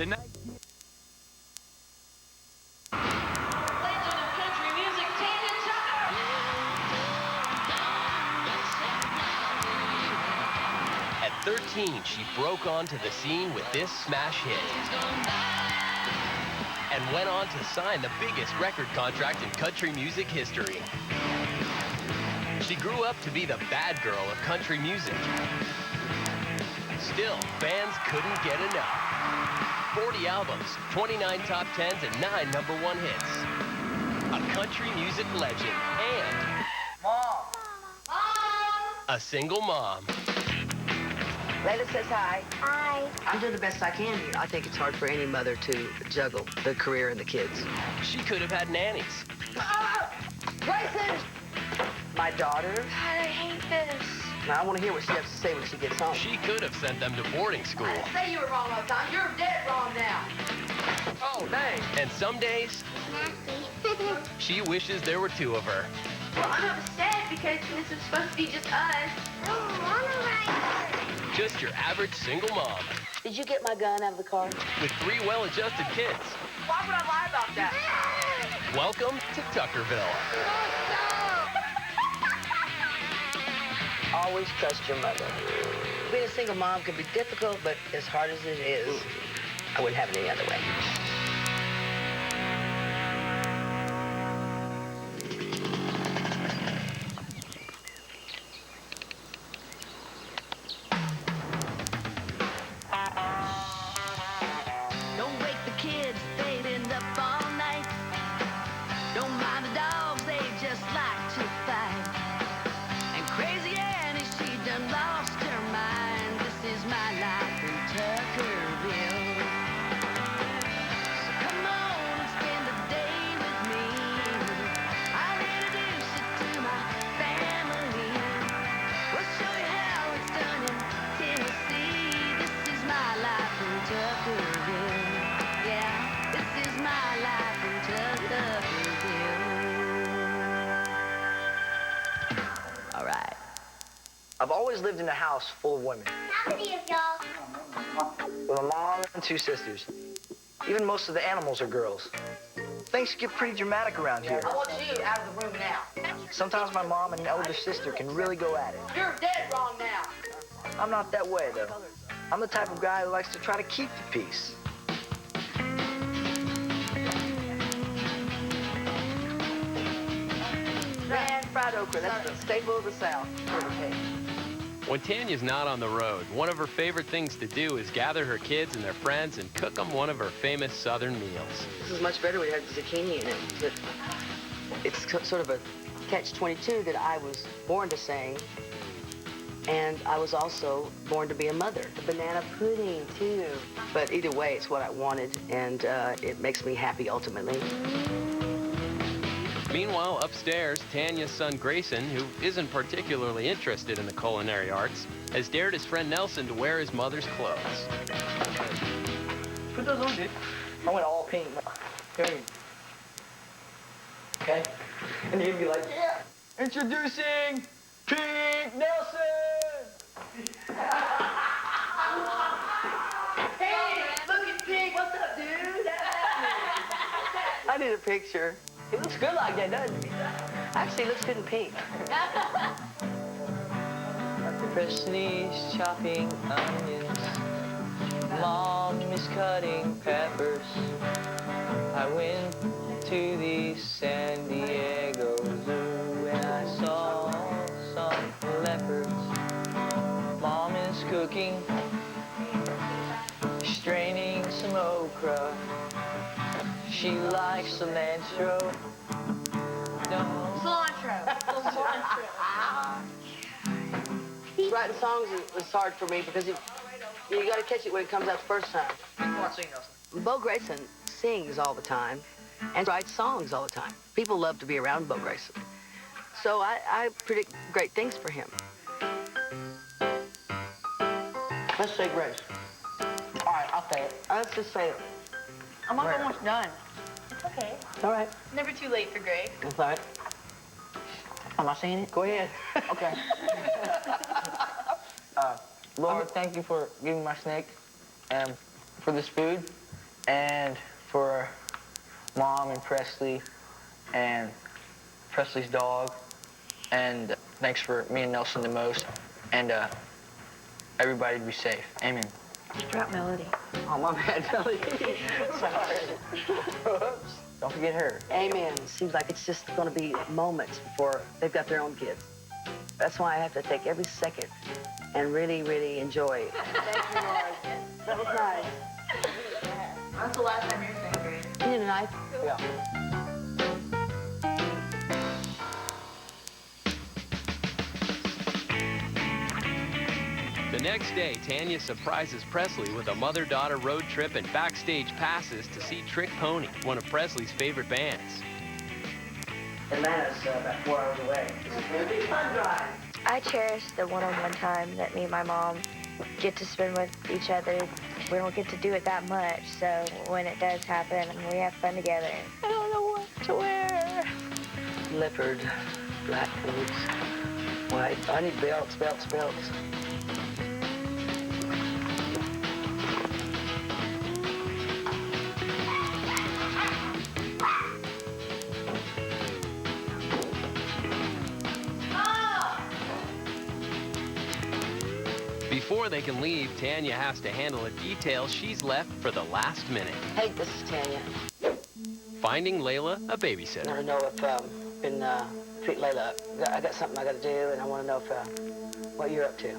Tonight. Legend of country music, Tanya Tucker. At 13, she broke onto the scene with this smash hit and went on to sign the biggest record contract in country music history. She grew up to be the bad girl of country music. Still, fans couldn't get enough. 40 albums, 29 top 10s, and 9 #1 hits. A country music legend and Mom! a single mom. Layla says hi. Hi. I'm doing the best I can here. I think it's hard for any mother to juggle the career and the kids. She could have had nannies. Grayson! My daughter. God, I hate this. Now, I want to hear what she has to say when she gets home. She could have sent them to boarding school. I didn't say you were wrong all the time. You're dead wrong now. Oh, dang. And some days, Nasty. she wishes there were 2 of her. Well, I'm upset because this is supposed to be just us. I don't want to ride. Just your average single mom Did you get my gun out of the car? with 3 well-adjusted kids. Why would I lie about that? Welcome to Tuckerville. Always trust your mother. Being a single mom can be difficult, but as hard as it is, I wouldn't have it any other way. Don't wake the kids, they'd end up all night. Don't mind the dogs, they just like to fight. And crazy Annie, she done lost her mind. This is my life in Tuckerville. So come on and spend the day with me. I'll introduce you to my family. We'll show you how it's done in Tennessee. This is my life in Tuckerville. Yeah, this is my life in Tuckerville. All right. I've always lived in a house full of women. How many of y'all? With a mom and 2 sisters. Even most of the animals are girls. Things get pretty dramatic around here. I want you out of the room now. Sometimes my mom and older sister can really go at it. You're dead wrong now. I'm not that way, though. I'm the type of guy who likes to try to keep the peace. Man, fried okra, that's the staple of the South. Okay. When Tanya's not on the road, one of her favorite things to do is gather her kids and their friends and cook them one of her famous Southern meals. This is much better when it has zucchini in it. But it's sort of a catch-22 that I was born to sing, and I was also born to be a mother. The banana pudding, too. But either way, it's what I wanted, and it makes me happy ultimately. Meanwhile, upstairs, Tanya's son Grayson, who isn't particularly interested in the culinary arts, has dared his friend Nelson to wear his mother's clothes. Put those on, dude. I went all pink. Okay? And you'd be like, yeah, introducing Pink Nelson! Hey, look at Pig. What's up, dude? I need a picture. He looks good like that, doesn't he? Actually, he looks good in pink. Presley's chopping onions. Mom is cutting peppers. I went to the San Diego Zoo and I saw some leopards. Mom is cooking, straining some okra. She likes cilantro. No. Cilantro. Writing songs is hard for me because you got to catch it when it comes out the first time. Bo Grayson sings all the time and writes songs all the time. People love to be around Bo Grayson. So I predict great things for him. Let's say grace. All right, I'll say it. Let's just say it. I'm almost done. It's okay. All right. Never too late for Grace. That's all right. Am I saying it? Go ahead. Okay. Lord, thank you for giving my snake and for this food. And for Mom and Presley and Presley's dog. And thanks for me and Nelson the most. And everybody to be safe. Amen. Drop melody. Oh, my bad, Melody. Sorry. Whoops. Don't forget her. Amen. Seems like it's just going to be moments before they've got their own kids. That's why I have to take every second and really, really enjoy it. Thank you, Lord. That was nice. That's the last time you're saying Grace. You need a knife? Yeah. The next day, Tanya surprises Presley with a mother-daughter road trip and backstage passes to see Trick Pony, one of Presley's favorite bands. Atlanta's about 4 hours away. It's going to be a fun drive. I cherish the one-on-one time that me and my mom get to spend with each other. We don't get to do it that much, so when it does happen, we have fun together. I don't know what to wear. Leopard, black boots, white. I need belts, belts, belts. Before they can leave, Tanya has to handle a detail she's left for the last minute. Hey, this is Tanya. Finding Layla a I babysitter. want to know if been treat Layla up. I got something I got to do, and I want to know if what you're up to.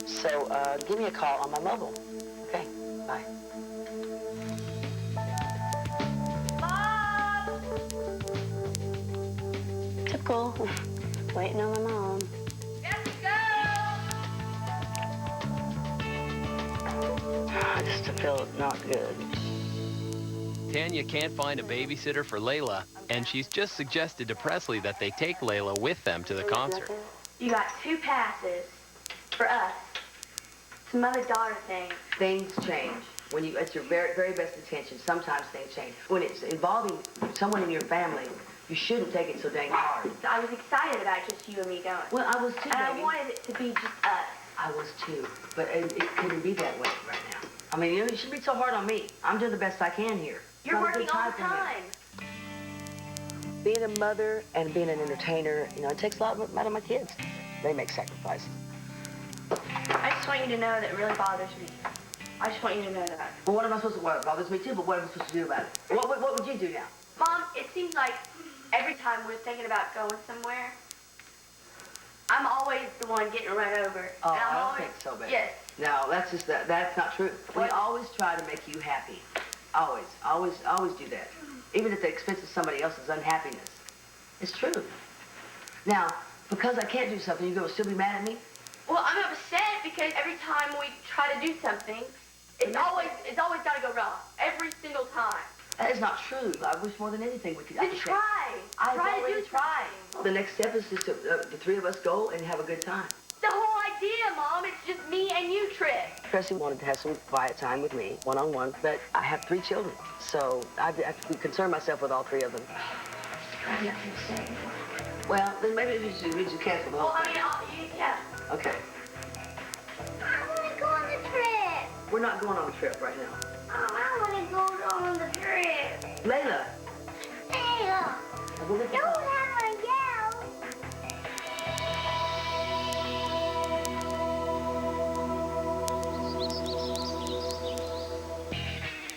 So give me a call on my mobile. Okay, bye. Typical. Waiting on my mom. I just feel not good. Tanya can't find a babysitter for Layla, and she's just suggested to Presley that they take Layla with them to the concert. You got 2 passes for us. It's a mother-daughter thing. Things change. When you, at your very, very best intention, sometimes things change. When it's involving someone in your family, you shouldn't take it so dang hard. I was excited about just you and me going. Well, I was too, And I baby. wanted it to be just us. I was too, but it couldn't be that way right now. I mean, you shouldn't be so hard on me. I'm doing the best I can here. It's You're not a good working all the for me. time. Being a mother and being an entertainer, you know, it takes a lot out of my kids. They make sacrifices. I just want you to know that it really bothers me. I just want you to know that. Well, what am I supposed to, well, it bothers me too, but what am I supposed to do about it? What would you do now? Mom, it seems like every time we're thinking about going somewhere, I'm always the one getting run over. Oh, and I'm I don't always, think so, baby. Yes. No, that's just, that's not true. We always try to make you happy. Always, always, always do that. Even at the expense of somebody else's unhappiness. It's true. Now, because I can't do something, you're going to still be mad at me? Well, I'm upset because every time we try to do something, it's always got to go wrong. Every single time. That is not true. I wish more than anything we could. Then try. Try to do something. The next step is just to, the 3 of us go and have a good time. The whole idea, Mom, it's just me and you, Trick. Presley wanted to have some quiet time with me, one-on-one, but I have 3 children, so I have to concern myself with all 3 of them. I have nothing to say. Well, then maybe we should cancel the whole Well, I thing. mean, yeah. Okay. I want to go on the trip. We're not going on a trip right now. Oh, I want to go on the trip. Layla. Layla. We'll get the Don't car. have a yell.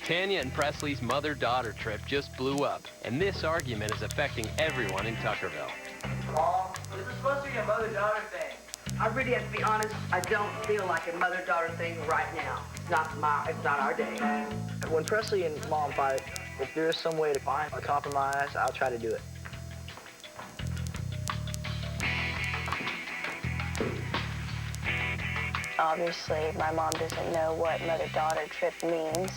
Tanya and Presley's mother-daughter trip just blew up, and this argument is affecting everyone in Tuckerville. Mom, this is supposed to be a mother-daughter thing. I really have to be honest, I don't feel like a mother-daughter thing right now. It's not our day. When Presley and Mom fight, if there is some way to find a compromise, I'll try to do it. Obviously, my mom doesn't know what mother-daughter trip means.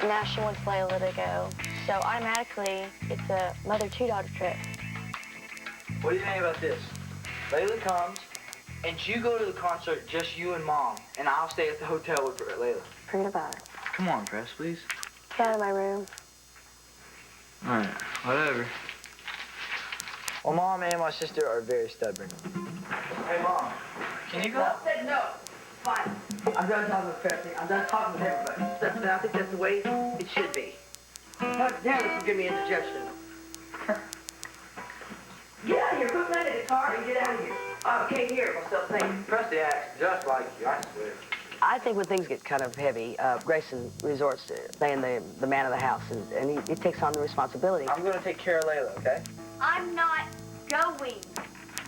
Now she wants Layla to go. So automatically, it's a mother-to-daughter trip. What do you think about this? Layla comes, and you go to the concert, just you and Mom, and I'll stay at the hotel with Layla. Forget about it. Come on, Press, please. Get out of my room. All right, whatever. Well, Mom and my sister are very stubborn. Hey, Mom, can you go? I said no. Fine. I'm done talking with Presley. I'm done talking with everybody. I think that's the way it should be. How dare this give me indigestion? Get out of here. Quit playing the guitar and get out of here. I can't hear myself think. Presley acts just like you, I swear. I think when things get kind of heavy, Grayson resorts to playing the man of the house, and he takes on the responsibility. I'm going to take care of Layla, okay? I'm not going.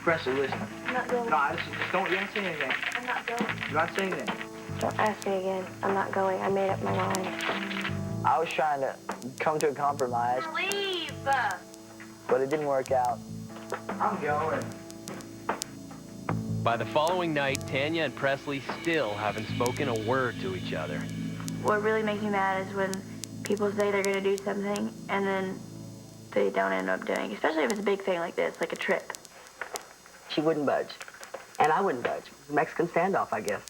Presley, listen. I'm not going. No, listen, just don't, you don't say anything. I'm not going. You're not saying anything. Don't ask me again. I'm not going. I made up my mind. I was trying to come to a compromise, Leave! but it didn't work out. I'm going. By the following night, Tanya and Presley still haven't spoken a word to each other. What really makes me mad is when people say they're going to do something and then they don't end up doing, especially if it's a big thing like this, like a trip. She wouldn't budge, and I wouldn't budge. Mexican standoff, I guess.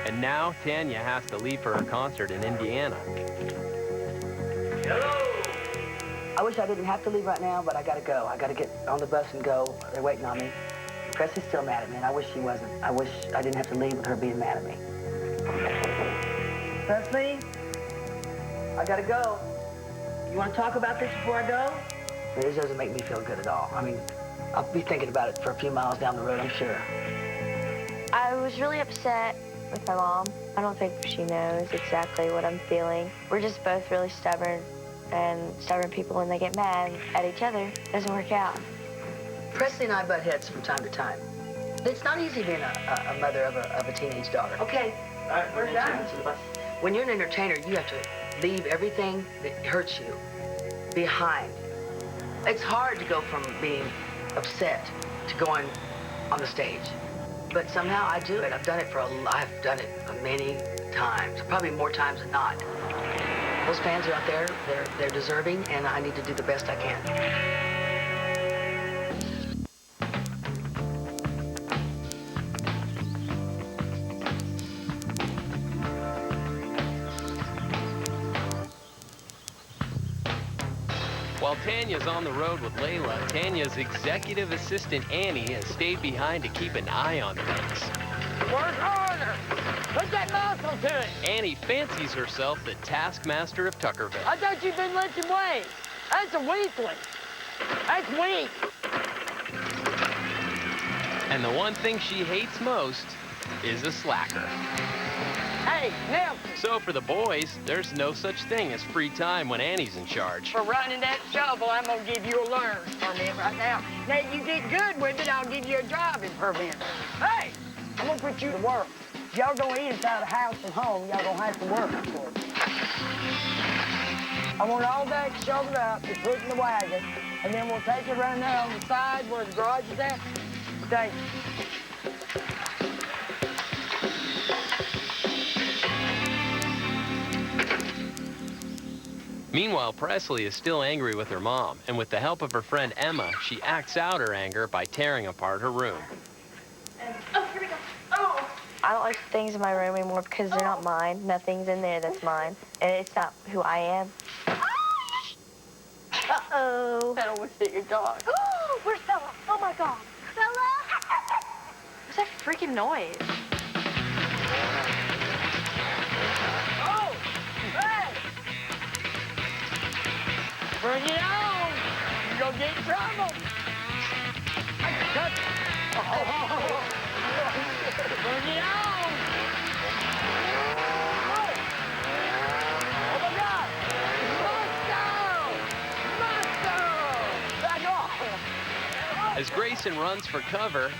And now Tanya has to leave for her concert in Indiana. I wish I didn't have to leave right now, but I gotta go. I gotta get on the bus and go. They're waiting on me. Presley's still mad at me, and I wish she wasn't. I wish I didn't have to leave with her being mad at me. Presley, I gotta go. You want to talk about this before I go? This doesn't make me feel good at all. I mean, I'll be thinking about it for a few miles down the road, I'm sure. I was really upset with my mom. I don't think she knows exactly what I'm feeling. We're just both really stubborn, and stubborn people, when they get mad at each other, doesn't work out. Presley and I butt heads from time to time. It's not easy being a mother of a teenage daughter. Okay, All right, we're done. When you're an entertainer, you have to leave everything that hurts you behind. It's hard to go from being upset to going on the stage. But somehow I do it. I've done it many times, probably more times than not. Those fans are out there, they're deserving, and I need to do the best I can. While Tanya's on the road with Layla, Tanya's executive assistant Annie has stayed behind to keep an eye on things. Work harder! Put that muscle to it! Annie fancies herself the taskmaster of Tuckerville. I thought you'd been lifting weights. That's a weakling. That's weak. And the one thing she hates most is a slacker. Hey, Nelson, So for the boys, there's no such thing as free time when Annie's in charge. for running that shovel, I'm gonna give you a learner's permit right now. Now, you get good with it, I'll give you a driving permit. Hey, I'm gonna put you to work. If y'all gonna eat inside the house and home, y'all gonna have to work for it. I want all that shoveled up and put in the wagon, and then we'll take it right there on the side where the garage is at. Thank you. Meanwhile, Presley is still angry with her mom, and with the help of her friend Emma, she acts out her anger by tearing apart her room. Oh, here we go. Oh! I don't like things in my room anymore because they're not mine. Nothing's in there that's mine. And it's not who I am. Uh-oh. I almost hit your dog. Where's Bella? Oh, my God. Bella! What's that freaking noise? Oh! Hey! Bring it on! You're gonna get in trouble! Cut. Bring it on! Oh my God! Muscle! Back off! As Grayson runs for cover,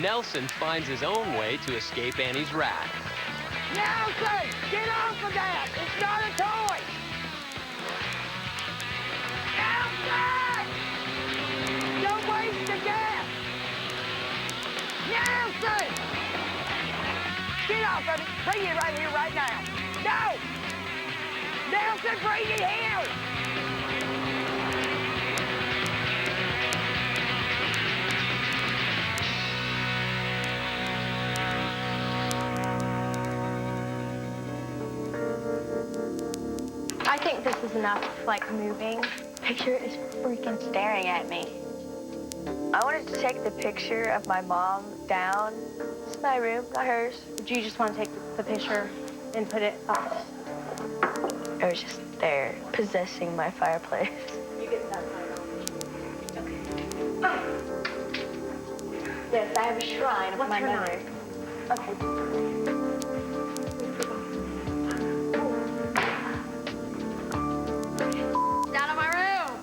Nelson finds his own way to escape Annie's wrath. Nelson! Get off of that! It's not a toy! Nelson! Don't waste the gas! Nelson! Get off of it! Bring it right here, right now! No! Nelson, bring it here! I think this is enough, like, moving. Picture is freaking staring at me. I wanted to take the picture of my mom down my room, not hers. Do you just want to take the picture and put it up? It was just there, possessing my fireplace. You get that light on. Okay. Yes, I have a shrine of my mother. Okay. Down in my room.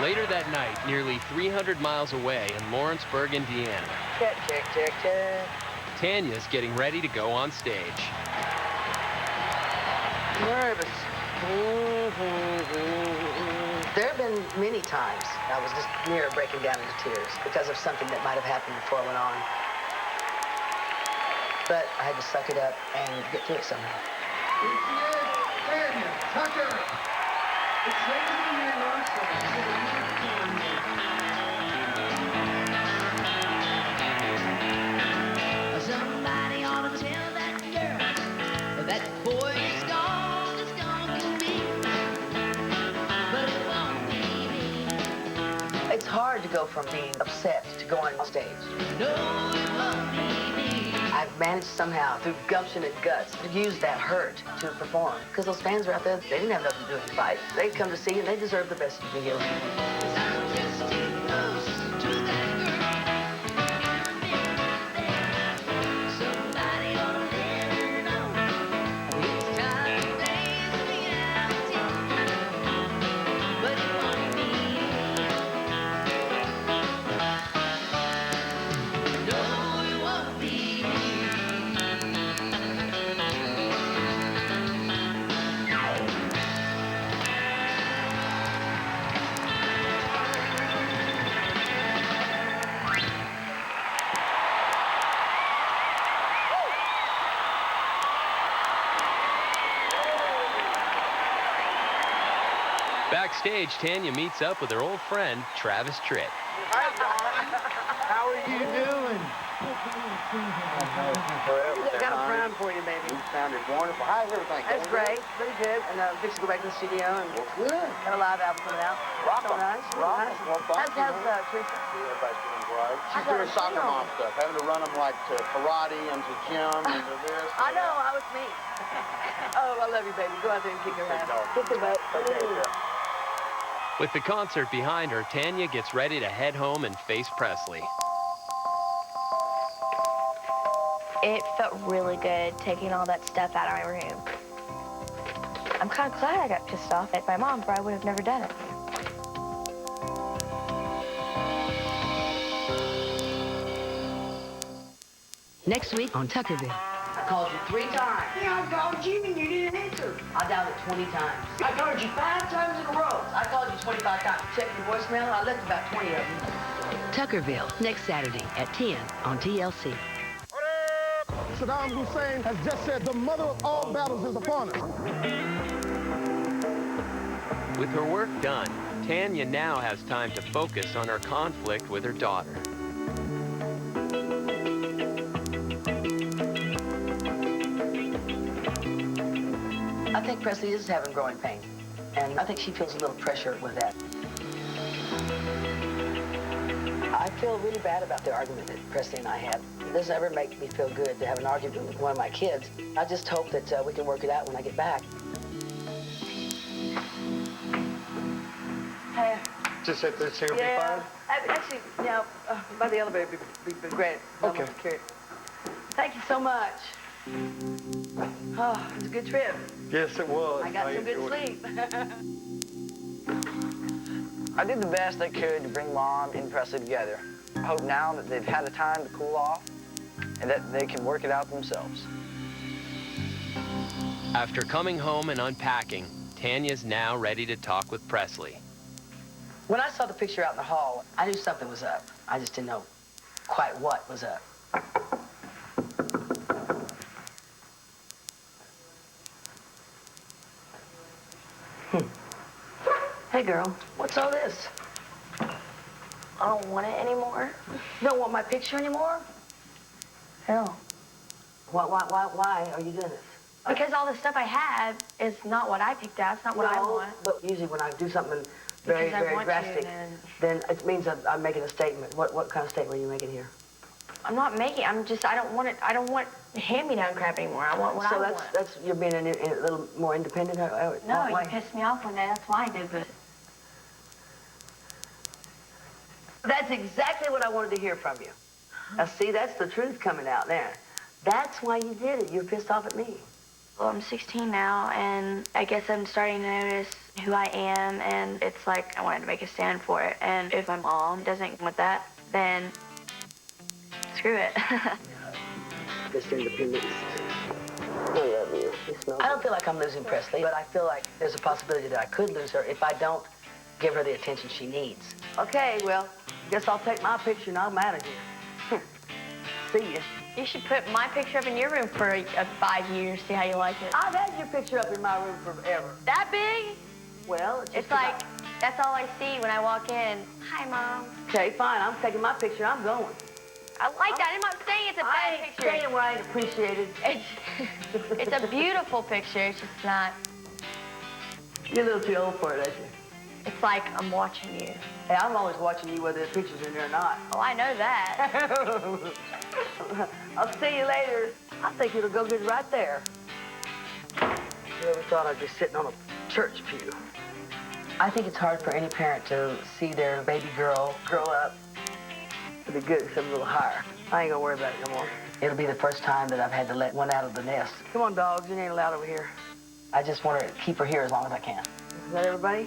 Later that night, nearly 300 miles away in Lawrenceburg, Indiana, Check, check, check, check. Tanya's getting ready to go on stage. Nervous. There have been many times I was just near breaking down into tears because of something that might have happened before I went on. But I had to suck it up and get through it somehow. Tanya Tucker. It's raising your Somebody ought to tell that girl that boy is gonna kill me, but it won't be me. It's hard to go from being upset to going on stage. No, it won't be me. I've managed somehow, through gumption and guts, to use that hurt to perform. Because those fans are out there, they didn't have nothing to do with the fight. They come to see you, and they deserve the best you can give them. 'Cause I'm just too close to that girl. Somebody ought to let her know it's time to face reality, but it won't be me. No, it won't be me. Backstage, Tanya meets up with her old friend, Travis Tritt. Hi, Don. How are you doing? I got a friend for you, baby. You sounded wonderful. How's everything? That's great. Pretty good. And fix to go back to the studio and Good. got a live album coming out. Rock So 'em. nice. Rock 'em. Nice. Well, thank you, How's man. Teresa? Everybody's doing great. I She's got doing a soccer film. mom stuff, having to run them like to karate and to gym and to this. I know. How was me? Oh, I love you, baby. Go out there and kick her ass. dog. Kick the butt. Okay, Ooh. yeah. With the concert behind her, Tanya gets ready to head home and face Presley. It felt really good taking all that stuff out of my room. I'm kind of glad I got pissed off at my mom, or I would have never done it. Next week on Tuckerville. I called you 3 times. Yeah, I called you and you didn't answer. I dialed it 20 times. I called you 5 times in a row. I called you 25 times. Check your voicemail. I left about 20 of them. Tuckerville, next Saturday at 10 on TLC. Saddam Hussein has just said the mother of all battles is upon us. With her work done, Tanya now has time to focus on her conflict with her daughter. I think Presley is having growing pains, and I think she feels a little pressure with that. I feel really bad about the argument that Presley and I had. It doesn't ever make me feel good to have an argument with one of my kids. I just hope that we can work it out when I get back. Hey. Just at this here, Yeah. Actually, yeah, by the elevator would be great. Okay. Thank you so much. Oh, it was a good trip. Yes, it was. I got some good sleep. I did the best I could to bring Mom and Presley together. I hope now that they've had a time to cool off and that they can work it out themselves. After coming home and unpacking, Tanya's now ready to talk with Presley. When I saw the picture out in the hall, I knew something was up. I just didn't know quite what was up. Hey, girl, what's all this? I don't want it anymore. You don't want my picture anymore? Hell. Why are you doing this? Because all the stuff I have is not what I picked out. It's not what I want. But usually when I do something very, very drastic, then it means I'm making a statement. What kind of statement are you making here? I'm not making. I don't want it. I don't want hand-me-down crap anymore. I want what I want. So that's you're being a little more independent. No, you pissed me off one day. That's why I did this. That's exactly what I wanted to hear from you. Now, see, that's the truth coming out there. That's why you did it. You're pissed off at me. Well, I'm 16 now, and I guess I'm starting to notice who I am, and it's like I wanted to make a stand for it. And if my mom doesn't want that, then screw it. Just independence. I love you. I don't feel like I'm losing Presley, but I feel like there's a possibility that I could lose her if I don't give her the attention she needs. Okay, well, guess I'll take my picture and I'm out of here. See ya. You should put my picture up in your room for 5 years, see how you like it. I've had your picture up in my room forever. That big? Well, it's like, that's all I see when I walk in. Hi, Mom. Okay, fine. I'm taking my picture. I'm going. I like that. I'm not saying it's a bad picture. I ain't saying where I ain't appreciated. It's a beautiful picture. It's just not. You're a little too old for it, ain't you? It's like I'm watching you. Hey, I'm always watching you whether the picture's in there or not. Oh, I know that. I'll see you later. I think it'll go good right there. Whoever thought I'd be sitting on a church pew? I think it's hard for any parent to see their baby girl grow up to be good, except a little higher. I ain't gonna worry about it no more. It'll be the first time that I've had to let one out of the nest. Come on, dogs. You ain't allowed over here. I just want to keep her here as long as I can. Is that everybody?